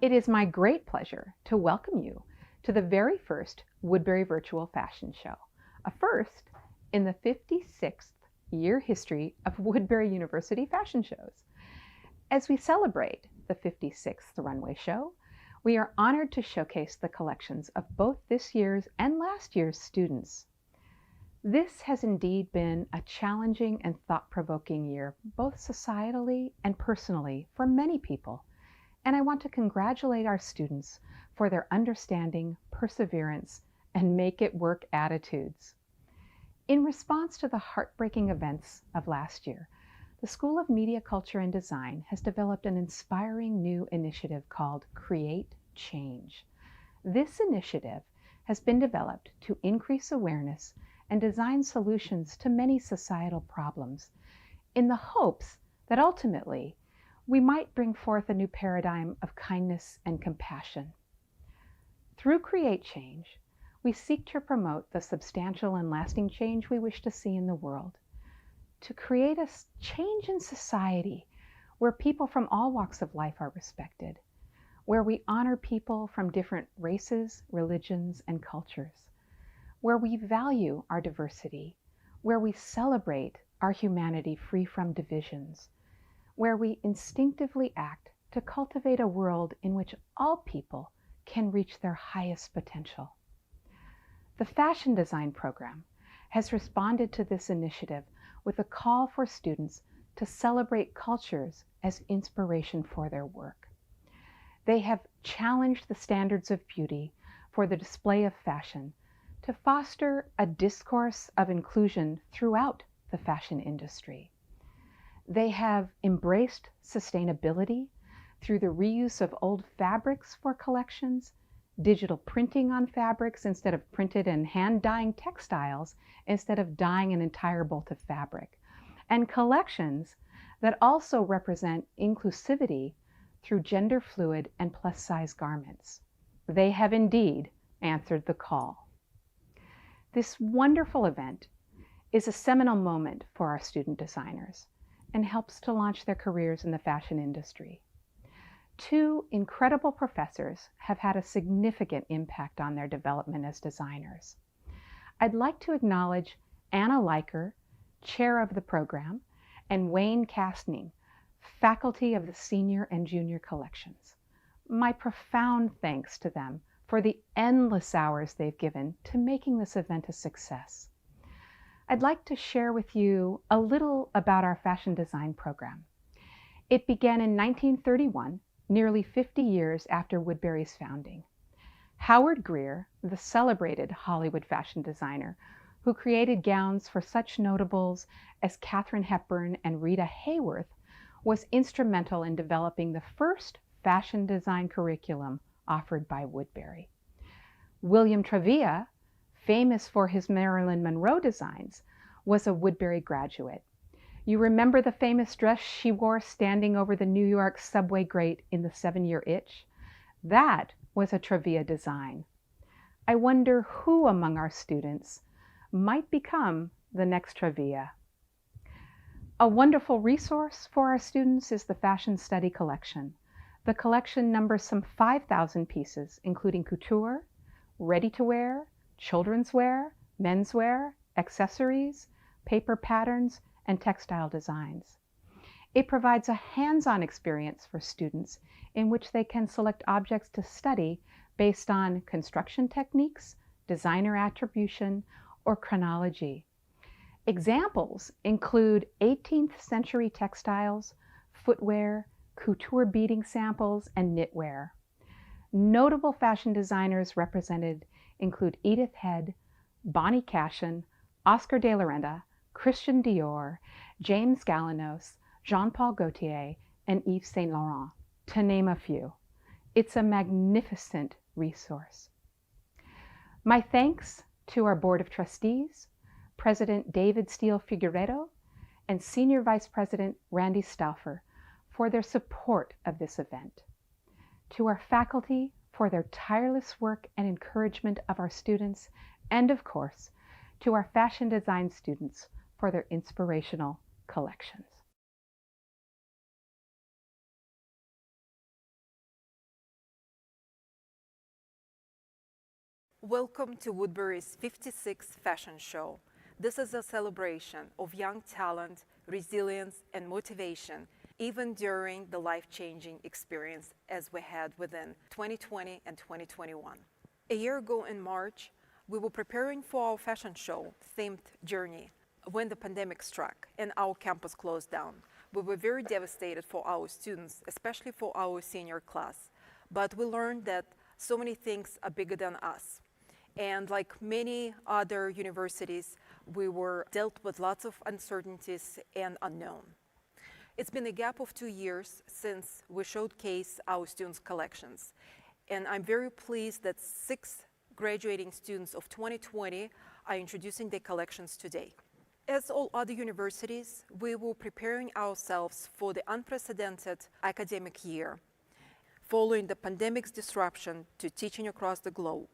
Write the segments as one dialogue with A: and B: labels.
A: It is my great pleasure to welcome you to the very first Woodbury Virtual Fashion Show, a first in the 56th year history of Woodbury University fashion shows. As we celebrate the 56th runway show, we are honored to showcase the collections of both this year's and last year's students. This has indeed been a challenging and thought-provoking year, both societally and personally, for many people. And I want to congratulate our students for their understanding, perseverance, and make-it-work attitudes. In response to the heartbreaking events of last year, the School of Media, Culture, and Design has developed an inspiring new initiative called Create Change. This initiative has been developed to increase awareness and design solutions to many societal problems in the hopes that ultimately we might bring forth a new paradigm of kindness and compassion. Through Create Change, we seek to promote the substantial and lasting change we wish to see in the world, to create a change in society where people from all walks of life are respected, where we honor people from different races, religions, and cultures, where we value our diversity, where we celebrate our humanity free from divisions, where we instinctively act to cultivate a world in which all people can reach their highest potential. The fashion design program has responded to this initiative with a call for students to celebrate cultures as inspiration for their work. They have challenged the standards of beauty for the display of fashion to foster a discourse of inclusion throughout the fashion industry. They have embraced sustainability through the reuse of old fabrics for collections, digital printing on fabrics instead of printed and hand-dyeing textiles instead of dyeing an entire bolt of fabric, and collections that also represent inclusivity through gender fluid and plus-size garments. They have indeed answered the call. This wonderful event is a seminal moment for our student designers and helps to launch their careers in the fashion industry. Two incredible professors have had a significant impact on their development as designers. I'd like to acknowledge Anna Leiker, chair of the program, and Wayne Castning, faculty of the senior and junior collections. My profound thanks to them for the endless hours they've given to making this event a success. I'd like to share with you a little about our fashion design program. It began in 1931, nearly 50 years after Woodbury's founding. Howard Greer, the celebrated Hollywood fashion designer who created gowns for such notables as Katharine Hepburn and Rita Hayworth, was instrumental in developing the first fashion design curriculum offered by Woodbury. William Travilla, famous for his Marilyn Monroe designs, was a Woodbury graduate. You remember the famous dress she wore standing over the New York subway grate in The 7-Year Itch? That was a Travilla design. I wonder who among our students might become the next Travilla. A wonderful resource for our students is the Fashion Study Collection. The collection numbers some 5,000 pieces, including couture, ready-to-wear, children's wear, menswear, accessories, paper patterns, and textile designs. It provides a hands-on experience for students in which they can select objects to study based on construction techniques, designer attribution, or chronology. Examples include 18th century textiles, footwear, couture beading samples, and knitwear. Notable fashion designers represented include Edith Head, Bonnie Cashin, Oscar de la Renta, Christian Dior, James Galanos, Jean-Paul Gaultier, and Yves Saint Laurent, to name a few. It's a magnificent resource. My thanks to our Board of Trustees, President David Steele Figueredo, and Senior Vice President Randy Stauffer for their support of this event. To our faculty for their tireless work and encouragement of our students, and of course, to our fashion design students for their inspirational collections.
B: Welcome to Woodbury's 56th fashion show. This is a celebration of young talent, resilience, and motivation, even during the life-changing experience as we had within 2020 and 2021. A year ago in March, we were preparing for our fashion show themed Journey when the pandemic struck and our campus closed down. We were very devastated for our students, especially for our senior class. But we learned that so many things are bigger than us. And like many other universities, we were dealt with lots of uncertainties and unknown. It's been a gap of 2 years since we showcased our students' collections. And I'm very pleased that 6 graduating students of 2020 are introducing their collections today. As all other universities, we were preparing ourselves for the unprecedented academic year, following the pandemic's disruption to teaching across the globe.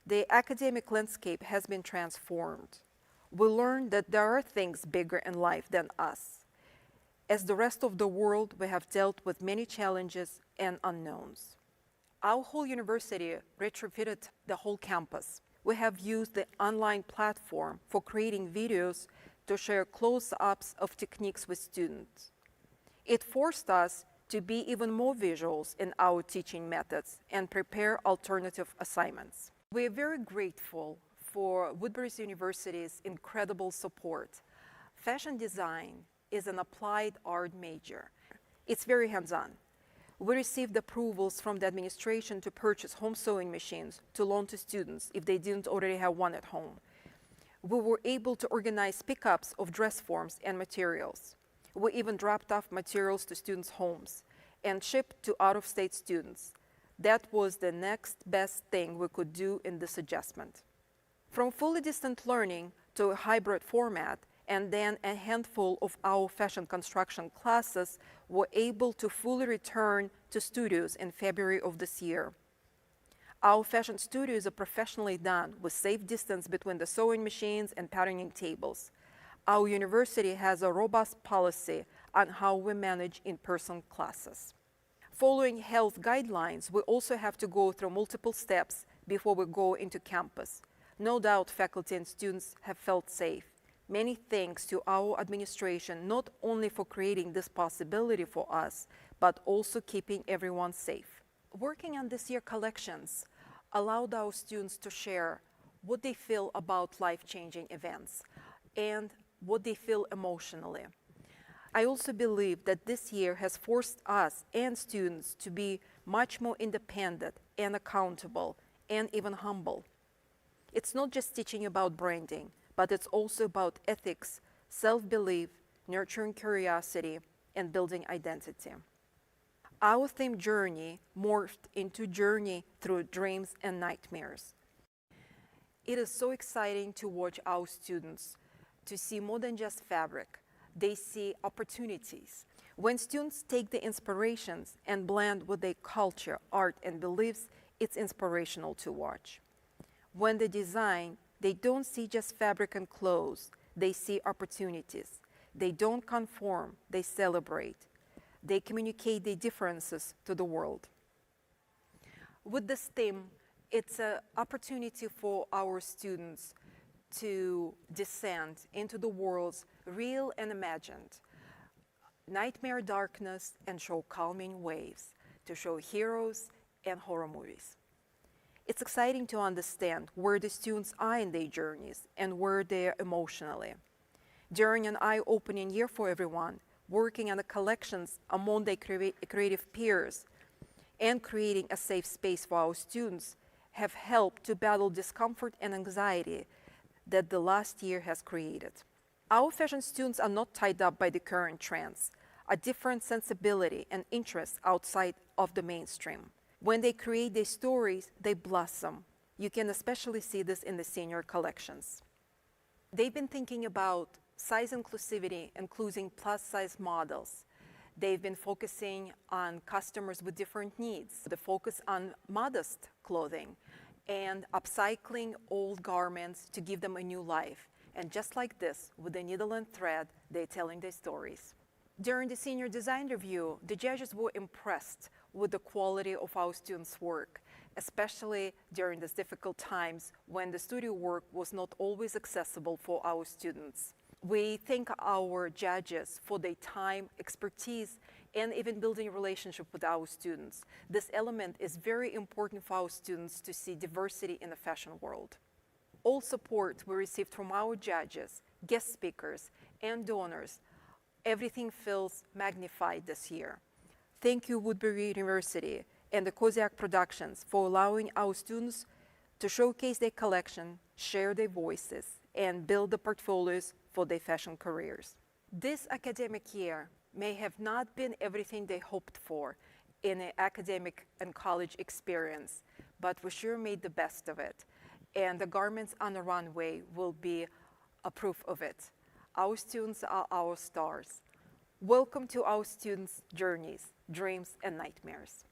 B: The academic landscape has been transformed. We learned that there are things bigger in life than us. As the rest of the world, we have dealt with many challenges and unknowns. Our whole university retrofitted the whole campus. We have used the online platform for creating videos to share close-ups of techniques with students. It forced us to be even more visuals in our teaching methods and prepare alternative assignments. We are very grateful for Woodbury University's incredible support. Fashion design is an applied art major. It's very hands-on. We received approvals from the administration to purchase home sewing machines to loan to students if they didn't already have one at home. We were able to organize pickups of dress forms and materials. We even dropped off materials to students' homes and shipped to out-of-state students. That was the next best thing we could do in this adjustment. From fully distant learning to a hybrid format, and then a handful of our fashion construction classes were able to fully return to studios in February of this year. Our fashion studios are professionally done with safe distance between the sewing machines and patterning tables. Our university has a robust policy on how we manage in-person classes. Following health guidelines, we also have to go through multiple steps before we go into campus. No doubt faculty and students have felt safe. Many thanks to our administration, not only for creating this possibility for us, but also keeping everyone safe. Working on this year's collections allowed our students to share what they feel about life-changing events and what they feel emotionally. I also believe that this year has forced us and students to be much more independent and accountable and even humble. It's not just teaching about branding, but it's also about ethics, self-belief, nurturing curiosity, and building identity. Our theme Journey morphed into Journey Through Dreams and Nightmares. It is so exciting to watch our students to see more than just fabric. They see opportunities. When students take the inspirations and blend with their culture, art, and beliefs, it's inspirational to watch. When they design, they don't see just fabric and clothes. They see opportunities. They don't conform, they celebrate. They communicate their differences to the world. With this theme, it's an opportunity for our students to descend into the worlds real and imagined, nightmare darkness, and show calming waves, to show heroes and horror movies. It's exciting to understand where the students are in their journeys and where they are emotionally. During an eye-opening year for everyone, working on the collections among their creative peers and creating a safe space for our students have helped to battle discomfort and anxiety that the last year has created. Our fashion students are not tied up by the current trends, a different sensibility and interests outside of the mainstream. When they create their stories, they blossom. You can especially see this in the senior collections. They've been thinking about size inclusivity, including plus-size models. They've been focusing on customers with different needs. The focus on modest clothing and upcycling old garments to give them a new life. And just like this, with a needle and thread, they're telling their stories. During the senior design review, the judges were impressed with the quality of our students' work. especially during these difficult times when the studio work was not always accessible for our students. We thank our judges for their time, expertise, and even building a relationship with our students. This element is very important for our students to see diversity in the fashion world. All support we received from our judges, guest speakers, and donors, everything feels magnified this year. Thank you, Woodbury University and the Kozyak Productions, for allowing our students to showcase their collection, share their voices, and build the portfolios for their fashion careers. This academic year may have not been everything they hoped for in an academic and college experience, but we sure made the best of it. And the garments on the runway will be a proof of it. Our students are our stars. Welcome to our students' journeys, dreams, and nightmares.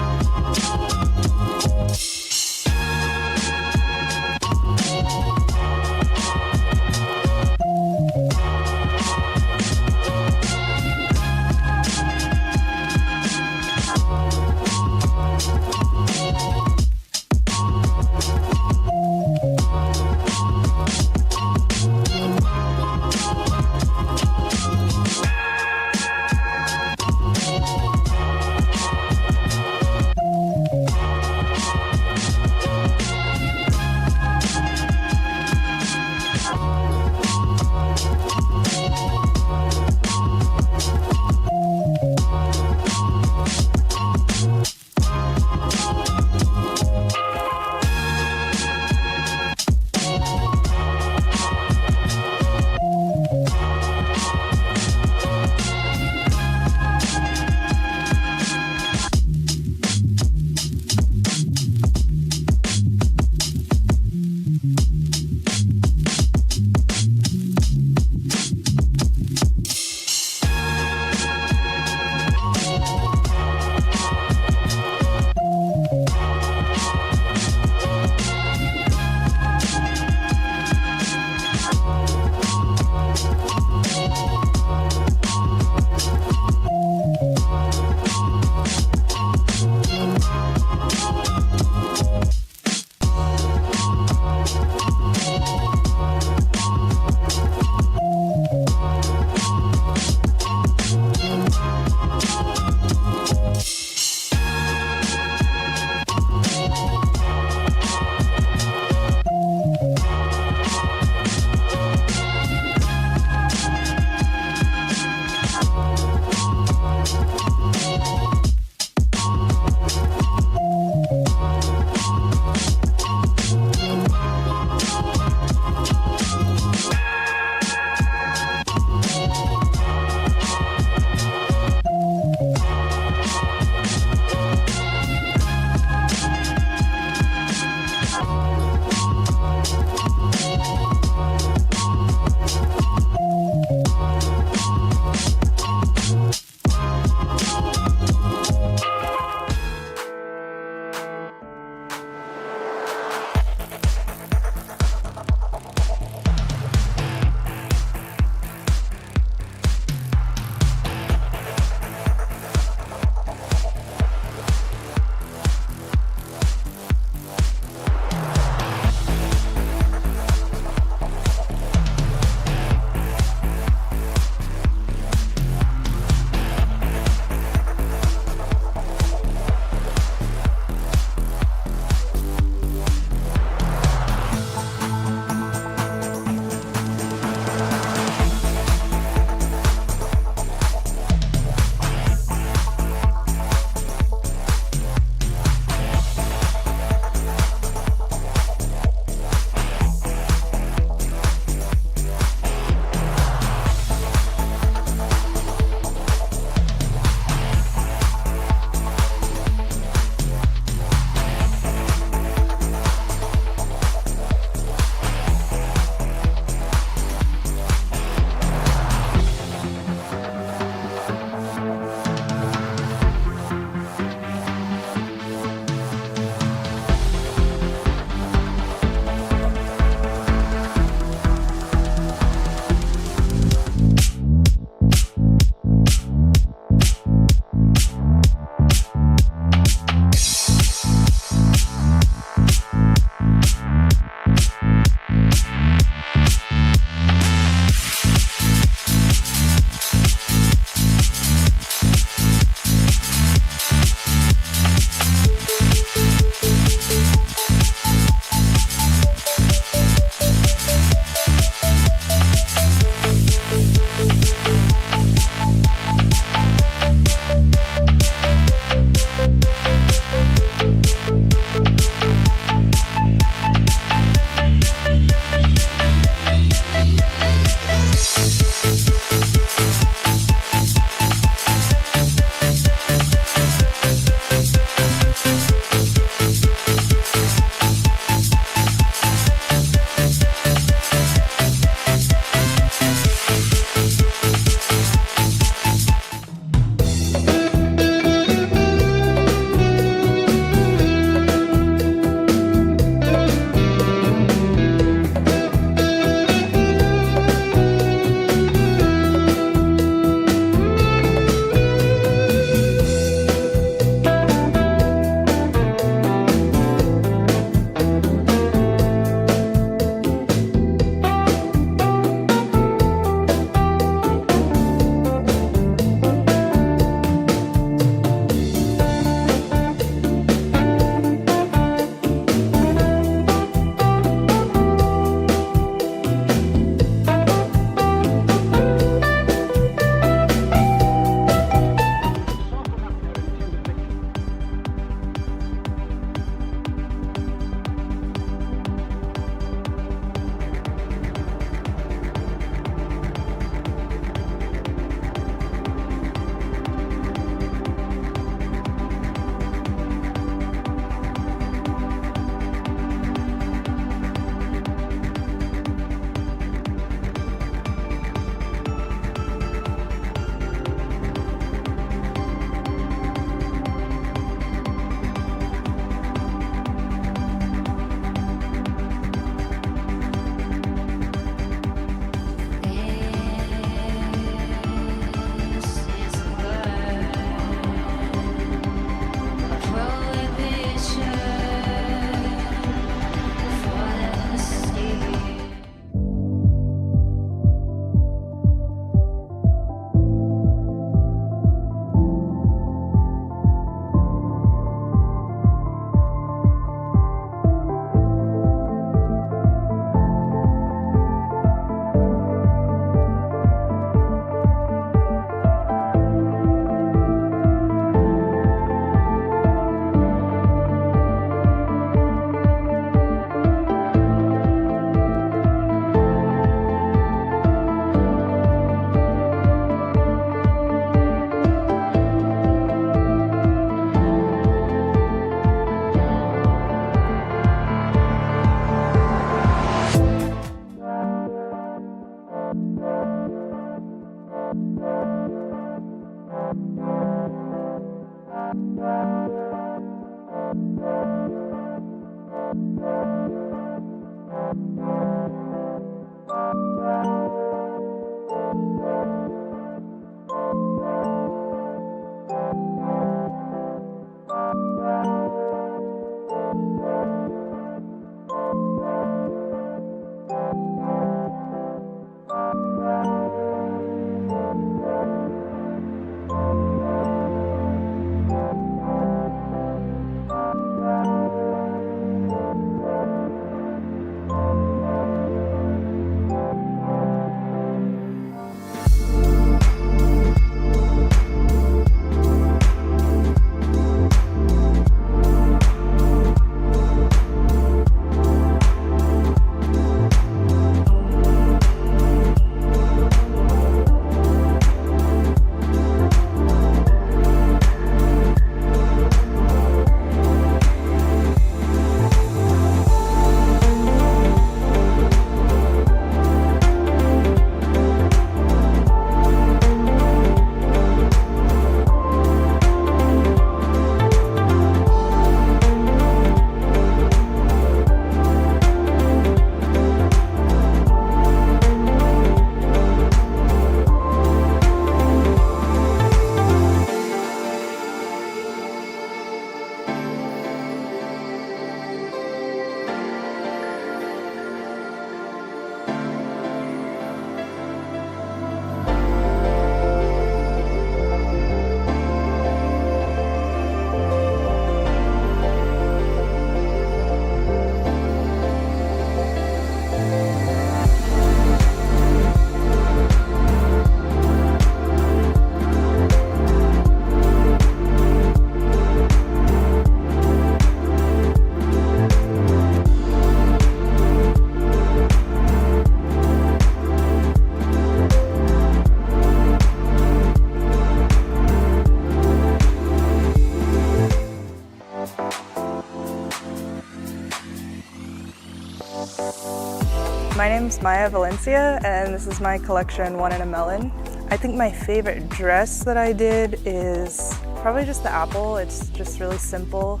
C: My name's Valencia, and this is my collection, One in a Melon. I think my favorite dress that I did is probably just the apple. It's just really simple,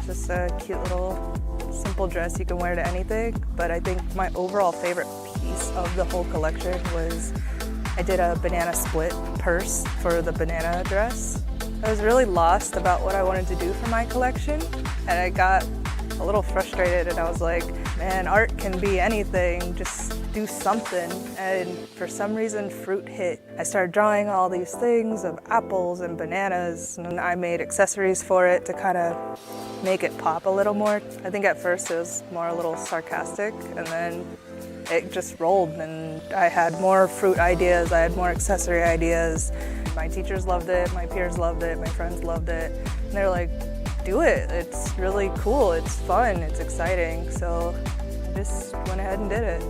C: just a cute little simple dress you can wear to anything. But I think my overall favorite piece of the whole collection was I did a banana split purse for the banana dress. I was really lost about what I wanted to do for my collection, and I got a little frustrated, and I was like, man, art can be anything, just do something. And for some reason, fruit hit. I started drawing all these things of apples and bananas, and I made accessories for it to kind of make it pop a little more. I think at first it was more a little sarcastic, and then it just rolled, and I had more fruit ideas, I had more accessory ideas. My teachers loved it, my peers loved it, my friends loved it, and they're like, do it. It's really cool, it's fun, it's exciting. So I just went ahead and did it.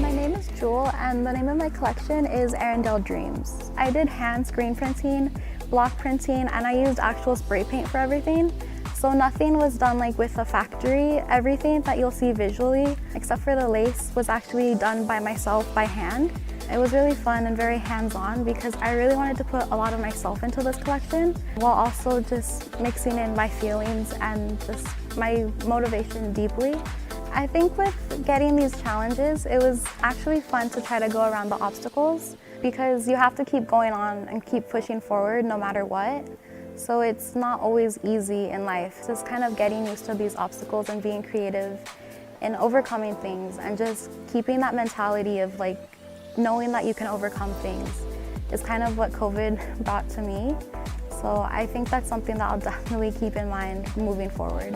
D: My name is Juwel, and the name of my collection is Arendelle Dreams. I did hand screen printing block printing, and I used actual spray paint for everything. So nothing was done like with a factory. Everything that you'll see visually, except for the lace, was actually done by myself by hand. It was really fun and very hands-on because I really wanted to put a lot of myself into this collection while also just mixing in my feelings and just my motivation deeply. I think with getting these challenges, it was actually fun to try to go around the obstacles because you have to keep going on and keep pushing forward no matter what. So it's not always easy in life. It's just kind of getting used to these obstacles and being creative and overcoming things and just keeping that mentality of like knowing that you can overcome things is kind of what COVID brought to me. So I think that's something that I'll definitely keep in mind moving forward.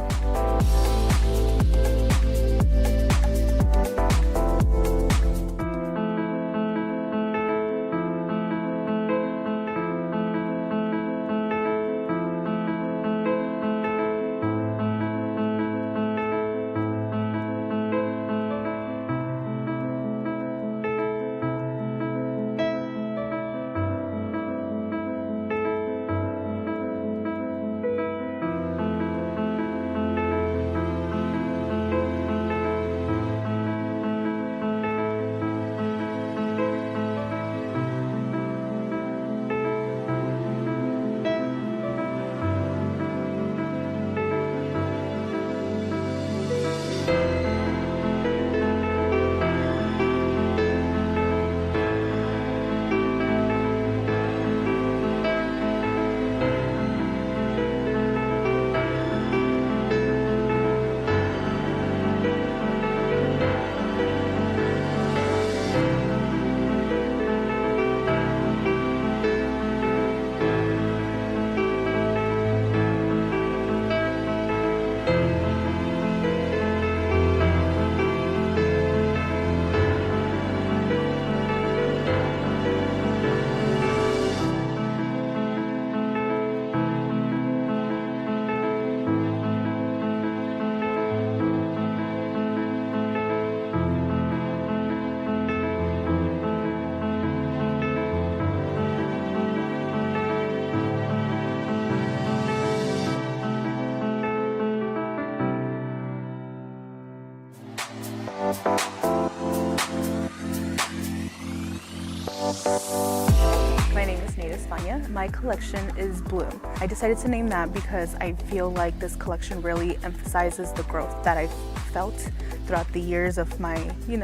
C: My name is Eshbacher. My collection is Bloom. I decided to name that because I feel like this collection really emphasizes the growth that I've felt throughout the years of my,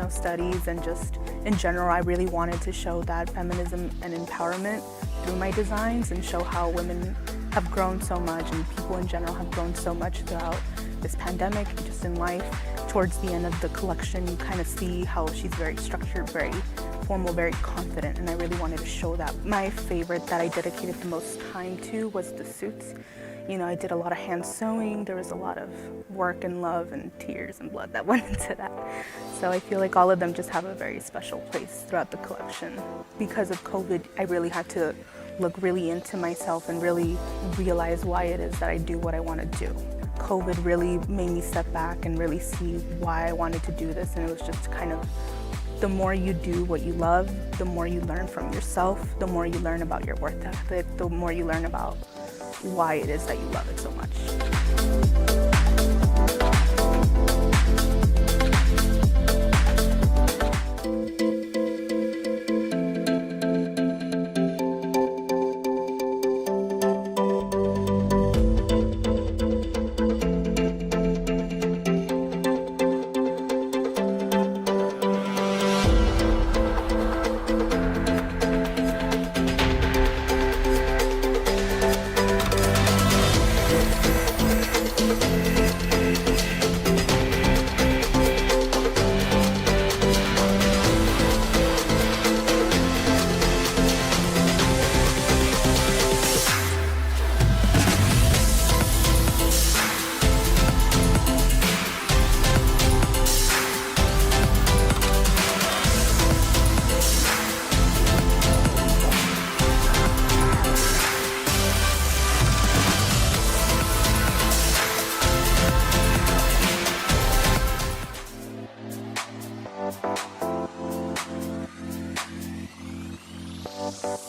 C: studies, and just in general, I really wanted to show that feminism and empowerment through my designs and show how women have grown so much and people in general have grown so much throughout this pandemic and just in life. Towards the end of the collection, you kind of see how she's very structured, very formal, very confident, and I really wanted to show that. My favorite that I dedicated the most time to was the suits. I did a lot of hand sewing. There was a lot of work and love and tears and blood that went into that. So I feel like all of them just have a very special place throughout the collection. Because of COVID, I really had to look really into myself and really realize why it is that I do what I want to do. COVID really made me step back and really see why I wanted to do this, and it was just kind of the more you do what you love, the more you learn from yourself, the more you learn about your work ethic, the more you learn about why it is that you love it so much.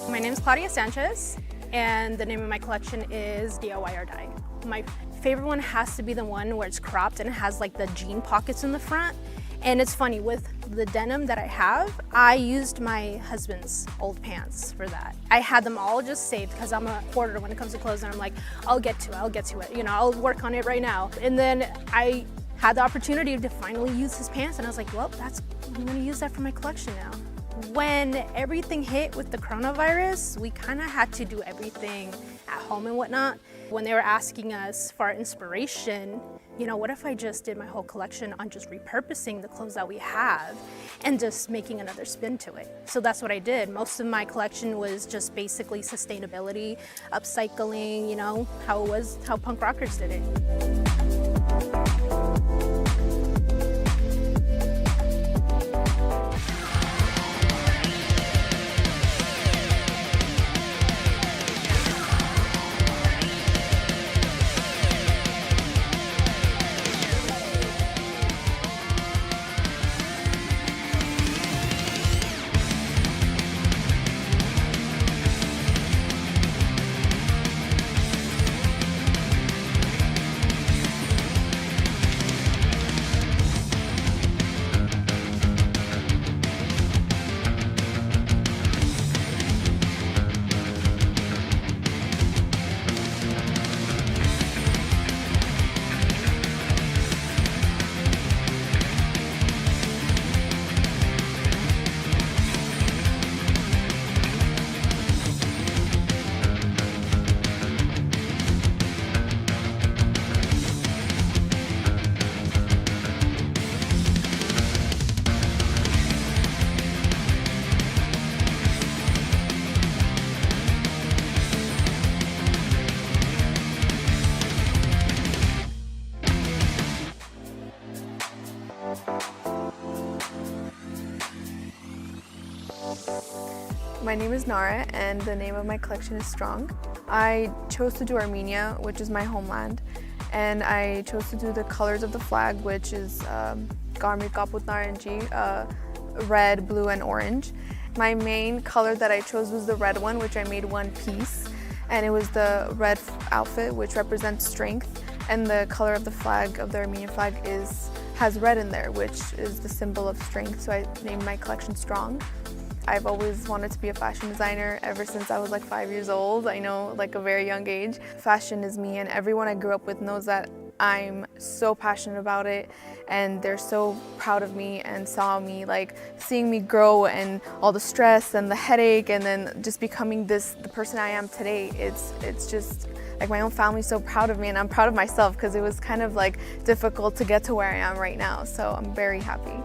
E: My name is Claudia Sanchez, and the name of my collection is DIY or Die. My favorite one has to be the one where it's cropped and it has like the jean pockets in the front. And it's funny, with the denim that I have, I used my husband's old pants for that. I had them all just saved because I'm a hoarder when it comes to clothes, and I'm like, I'll get to it, you know, I'll work on it right now. And then I had the opportunity to finally use his pants, and I was like, well, I'm gonna use that for my collection now. When everything hit with the coronavirus, we kind of had to do everything at home and whatnot. When they were asking us for our inspiration, you know, what if I just did my whole collection on just repurposing the clothes that we have and just making another spin to it? So that's what I did. Most of my collection was just basically sustainability, upcycling, you know, how punk rockers did it.
C: My name is Nara, and the name of my collection is Strong. I chose to do Armenia, which is my homeland, and I chose to do the colors of the flag, which is Garmi Kaput Naranji, red, blue, and orange. My main color that I chose was the red one, which I made one piece, and it was the red outfit, which represents strength, and the color of the flag, of the Armenian flag, has red in there, which is the symbol of strength, so I named my collection Strong. I've always wanted to be a fashion designer ever since I was like 5 years old. I know, like a very young age. Fashion is me, and everyone I grew up with knows that I'm so passionate about it, and they're so proud of me and saw me, like seeing me grow and all the stress and the headache, and then just becoming the person I am today. It's just like my own family's so proud of me, and I'm proud of myself because it was kind of like difficult to get to where I am right now. So I'm very happy.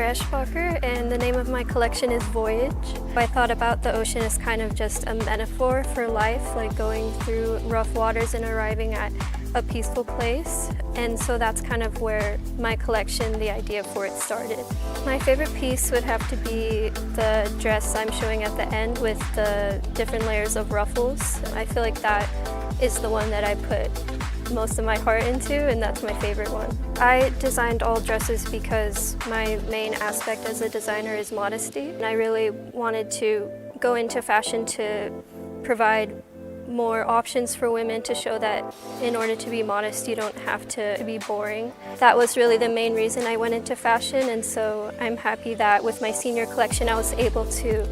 F: Eshbacher, and the name of my collection is Voyage. I thought about the ocean as kind of just a metaphor for life, like going through rough waters and arriving at a peaceful place. And so that's kind of where my collection, the idea for it started. My favorite piece would have to be the dress I'm showing at the end with the different layers of ruffles. I feel like that is the one that I put most of my heart into, and that's my favorite one. I designed all dresses because my main aspect as a designer is modesty, and I really wanted to go into fashion to provide more options for women, to show that in order to be modest you don't have to be boring. That was really the main reason I went into fashion, and so I'm happy that with my senior collection I was able to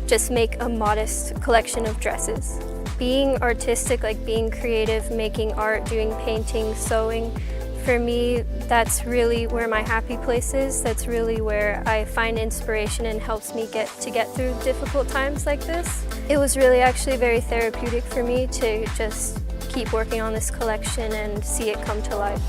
F: just make a modest collection of dresses. Being artistic, like being creative, making art, doing painting, sewing, for me that's really where my happy place is. That's really where I find inspiration and helps me get through difficult times like this. It was really actually very therapeutic for me to just keep working on this collection and see it come to life.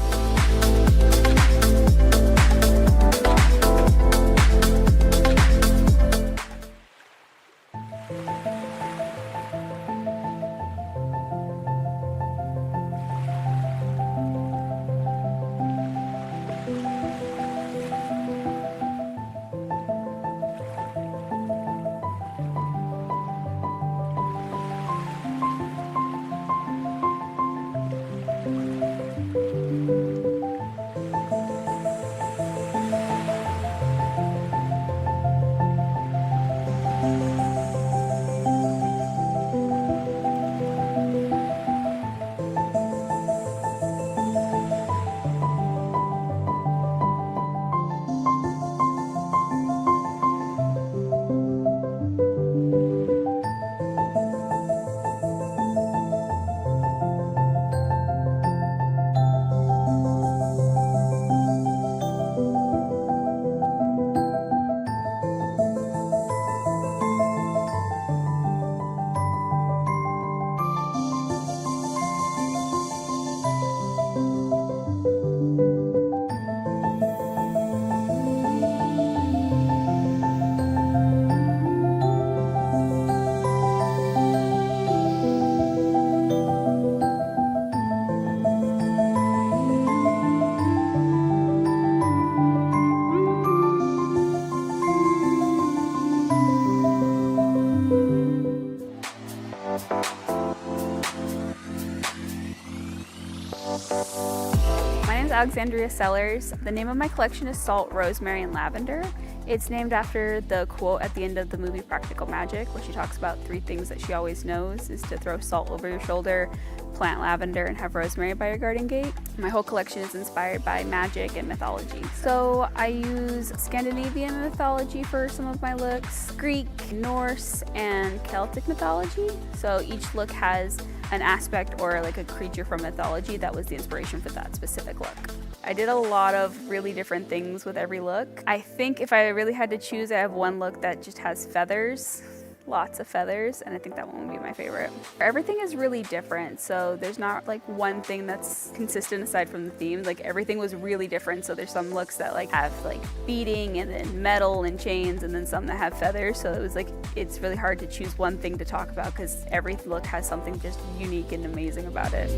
G: Alexandria Sers. The name of my collection is Salt, Rosemary, and Lavender. It's named after the quote at the end of the movie Practical Magic, where she talks about 3 things that she always knows is to throw salt over your shoulder, plant lavender, and have rosemary by your garden gate. My whole collection is inspired by magic and mythology. So I use Scandinavian mythology for some of my looks, Greek, Norse, and Celtic mythology. So each look has an aspect or like a creature from mythology that was the inspiration for that specific look. I did a lot of really different things with every look. I think if I really had to choose, I have one look that just has feathers, lots of feathers, and I think that one would be my favorite. Everything is really different, so there's not like one thing that's consistent aside from the themes. Like everything was really different, so there's some looks that like have like beading and then metal and chains, and then some that have feathers, so it was like it's really hard to choose one thing to talk about because every look has something just unique and amazing about it.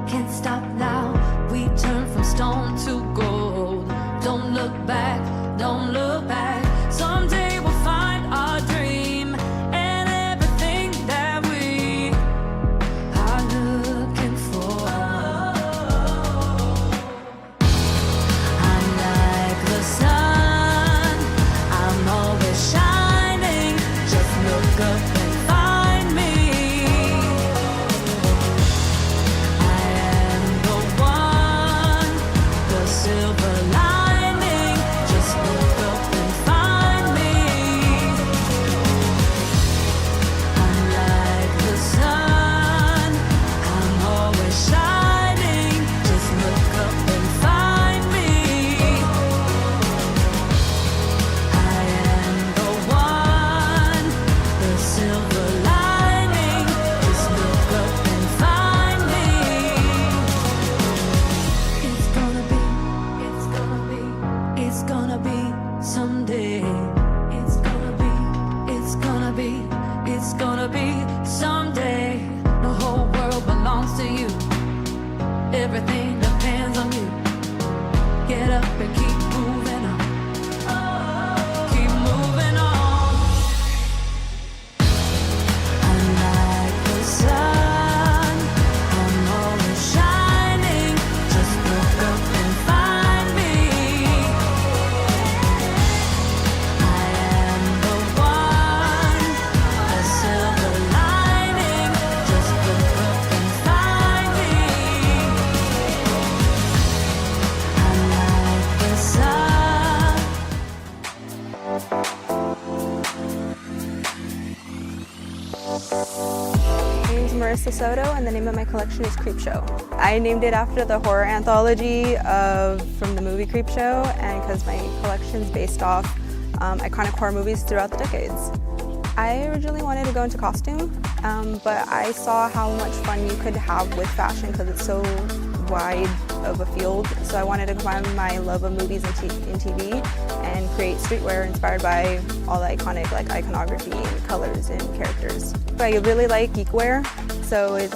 H: Can't stop now, we turn from stone to gold. Marissa Sodto, and the name of my collection is Creepshow. I named it after the horror anthology from the movie Creepshow, and because my collection's based off iconic horror movies throughout the decades. I originally wanted to go into costume, but I saw how much fun you could have with fashion because it's so wide of a field. So I wanted to combine my love of movies and TV and create streetwear inspired by all the iconic iconography and colors and characters. I really like geek wear, so it's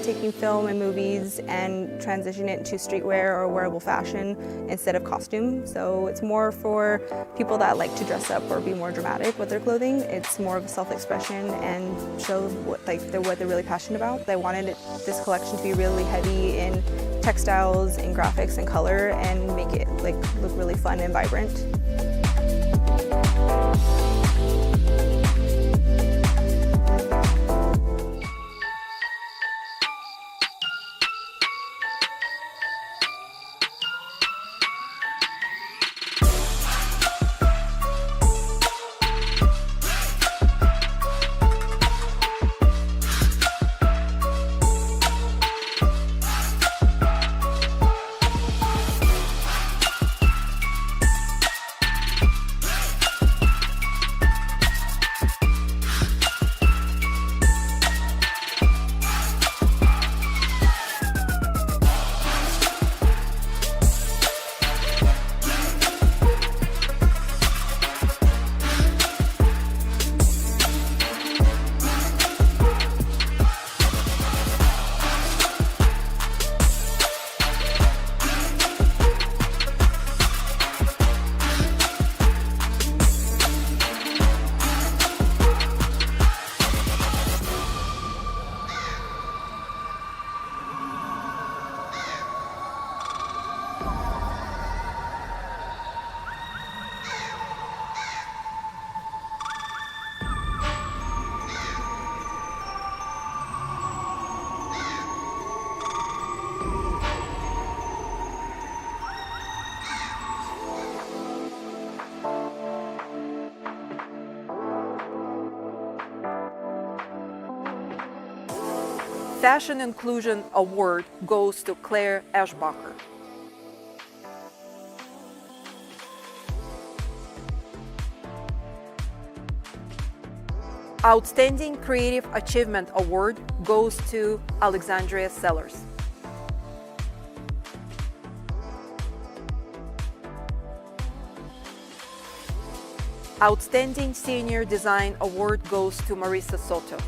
H: taking film and movies and transitioning it into streetwear or wearable fashion instead of costume. So it's more for people that like to dress up or be more dramatic with their clothing. It's more of a self-expression and show what they're really passionate about. I wanted this collection to be really heavy in textiles and graphics and color and make it look really fun and vibrant.
B: Fashion Inclusion Award goes to Claudia Eshbacher. Outstanding Creative Achievement Award goes to Alexandria Sers. Outstanding Senior Design Award goes to Marissa Sodto.